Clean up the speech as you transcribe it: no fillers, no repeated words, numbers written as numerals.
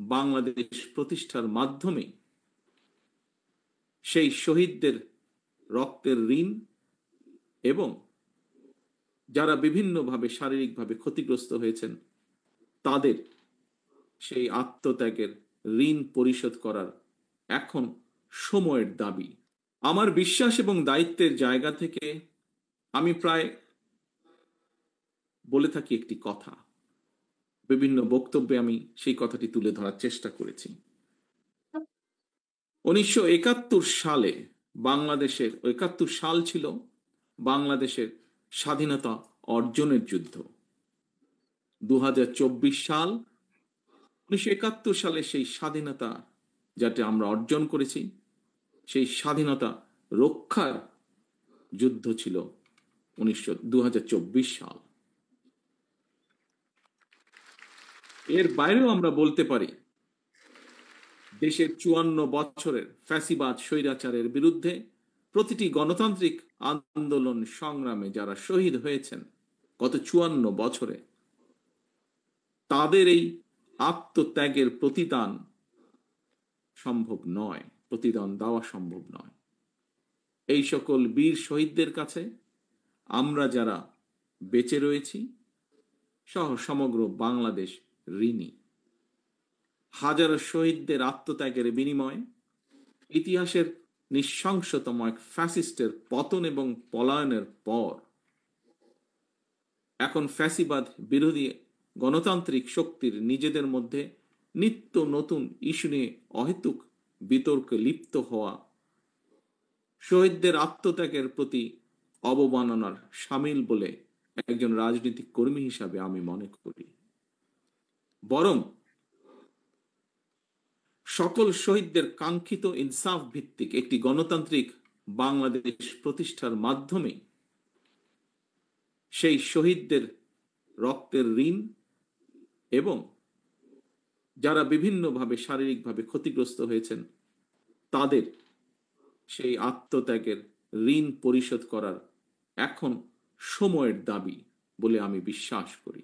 বাংলাদেশ প্রতিষ্ঠার মাধ্যমে সেই শহীদদের রক্তের ঋণ এবং যারা বিভিন্নভাবে শারীরিকভাবে ক্ষতিগ্রস্ত হয়েছেন তাদের সেই আত্মত্যাগের ঋণ পরিশোধ করার এখন সময়ের দাবি। আমার বিশ্বাস এবং দায়িত্বের জায়গা থেকে আমি প্রায় বলে থাকি একটি কথা, বিভিন্ন বক্তব্যে আমি সেই কথাটি তুলে ধরার চেষ্টা করেছি। 1971 সালে বাংলাদেশের 71 সাল ছিল বাংলাদেশের স্বাধীনতা অর্জনের যুদ্ধ। 2024 সাল 1971 সালে সেই স্বাধীনতা যাতে আমরা অর্জন করেছি সেই স্বাধীনতা রক্ষার যুদ্ধ ছিল 2024 সাল। এর বাইরেও আমরা বলতে পারি দেশের 54 বছরের ফ্যাসিবাদ স্বৈরাচারের বিরুদ্ধে প্রতিটি গণতান্ত্রিক আন্দোলন সংগ্রামে যারা শহীদ হয়েছেন গত 54 বছরে তাদের এই আত্মত্যাগের প্রতিদান সম্ভব নয়, প্রতিদান দেওয়া সম্ভব নয়। এই সকল বীর শহীদদের কাছে আমরা যারা বেঁচে রয়েছি সহ সমগ্র বাংলাদেশ ঋণী। হাজারো শহীদদের আত্মত্যাগের বিনিময়ে ইতিহাসের নৃশংসতম এক ফ্যাসিস্টের পতন এবং পলায়নের পর এখন ফ্যাসিবাদ বিরোধী গণতান্ত্রিক শক্তির নিজেদের মধ্যে নিত্য নতুন ইস্যু নিয়ে অহেতুক বিতর্কে লিপ্ত হওয়া শহীদদের আত্মত্যাগের প্রতি অবমাননার শামিল বলে একজন রাজনৈতিক কর্মী হিসাবে আমি মনে করি। বরং সকল শহীদদের কাঙ্ক্ষিত ইনসাফ ভিত্তিক একটি গণতান্ত্রিক বাংলাদেশ প্রতিষ্ঠার মাধ্যমে সেই শহীদদের রক্তের ঋণ এবং যারা বিভিন্নভাবে শারীরিকভাবে ক্ষতিগ্রস্ত হয়েছেন তাদের সেই আত্মত্যাগের ঋণ পরিশোধ করার এখন সময়ের দাবি বলে আমি বিশ্বাস করি।